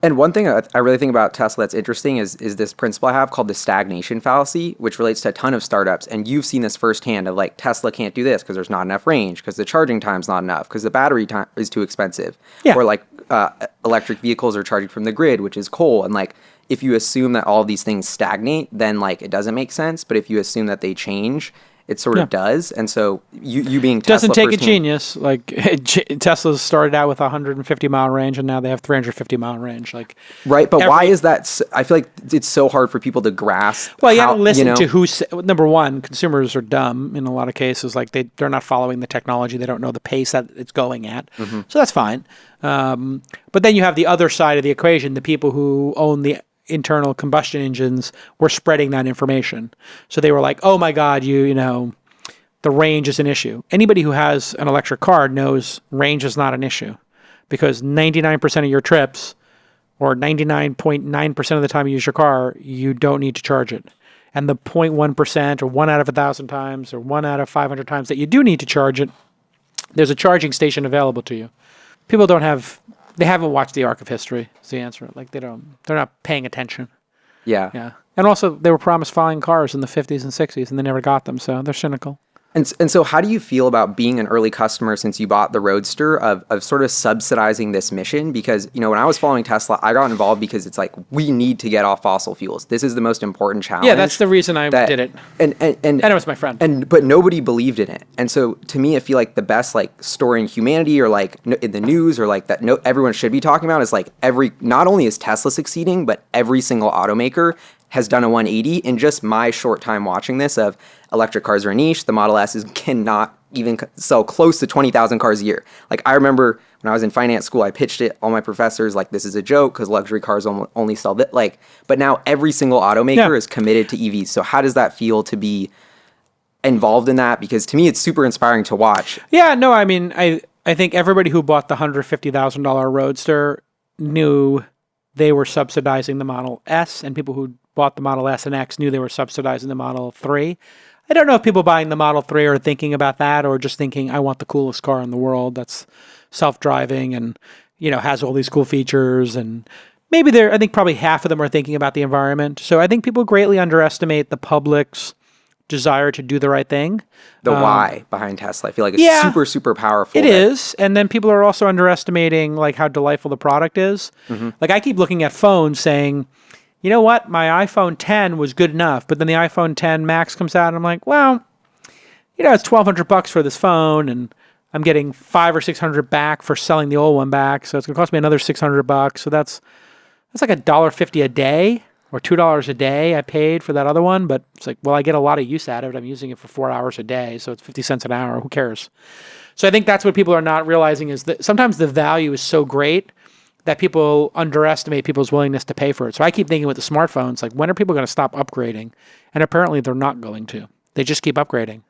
And one thing I really think about Tesla that's interesting is this principle I have called the stagnation fallacy, which relates to a ton of startups. And you've seen this firsthand of like Tesla can't do this because there's not enough range, because the charging time's not enough, because the battery time is too expensive. Yeah. Or like electric vehicles are charging from the grid, which is coal. And like if you assume that all of these things stagnate, then like it doesn't make sense. But if you assume that they change, it sort of does. And so you being Tesla doesn't take a firsthand, genius. Like Tesla started out with a 150-mile range, and now they have 350-mile range. Like right, but why is that? I feel like it's so hard for people to grasp. Well, you have to listen to who's... Number one, consumers are dumb in a lot of cases. Like they're not following the technology. They don't know the pace that it's going at. So that's fine. But then you have the other side of the equation, the people who own the internal combustion engines were spreading that information. So they were like, oh my God, you know, the range is an issue. Anybody who has an electric car knows range is not an issue, because 99% of your trips, or 99.9% of the time you use your car, you don't need to charge it. And the 0.1% or 1 out of 1,000 times or 1 out of 500 times that you do need to charge it, there's a charging station available to you. People they haven't watched the arc of history, is the answer. Like they're not paying attention. Yeah. And also they were promised flying cars in the 50s and 60s and they never got them. So they're cynical. And so how do you feel about being an early customer since you bought the Roadster of sort of subsidizing this mission? Because, you know, when I was following Tesla, I got involved because it's like, we need to get off fossil fuels. This is the most important challenge. Yeah, that's the reason I did it. And it was my friend. But nobody believed in it. And so to me, I feel like the best like story in humanity, or like in the news, or like that everyone should be talking about, is like not only is Tesla succeeding, but every single automaker has done a 180 in just my short time watching this of electric cars are a niche. The Model S cannot even sell close to 20,000 cars a year. Like I remember when I was in finance school, I pitched it, all my professors, like this is a joke because luxury cars only sell that. Like, but now every single automaker is committed to EVs. So how does that feel to be involved in that? Because to me, it's super inspiring to watch. Yeah, no, I mean, I think everybody who bought the $150,000 Roadster knew they were subsidizing the Model S, and people who bought the Model S and X knew they were subsidizing the Model 3. I don't know if people buying the Model 3 are thinking about that, or just thinking, I want the coolest car in the world that's self-driving and, you know, has all these cool features. And maybe I think probably half of them are thinking about the environment. So I think people greatly underestimate the public's desire to do the right thing. The why behind Tesla, I feel like it's super, super powerful. It is. And then people are also underestimating like how delightful the product is. Like I keep looking at phones saying, you know what, my iPhone 10 was good enough, but then the iPhone 10 Max comes out and I'm like, well, you know, it's $1,200 for this phone and I'm getting $500 or $600 back for selling the old one back. So it's going to cost me another $600. So that's like $1.50 a day or $2 a day I paid for that other one. But it's like, well, I get a lot of use out of it. I'm using it for 4 hours a day. So it's 50 cents an hour. Who cares? So I think that's what people are not realizing, is that sometimes the value is so great that people underestimate people's willingness to pay for it. So I keep thinking with the smartphones, like when are people going to stop upgrading? And apparently they're not going to. They just keep upgrading.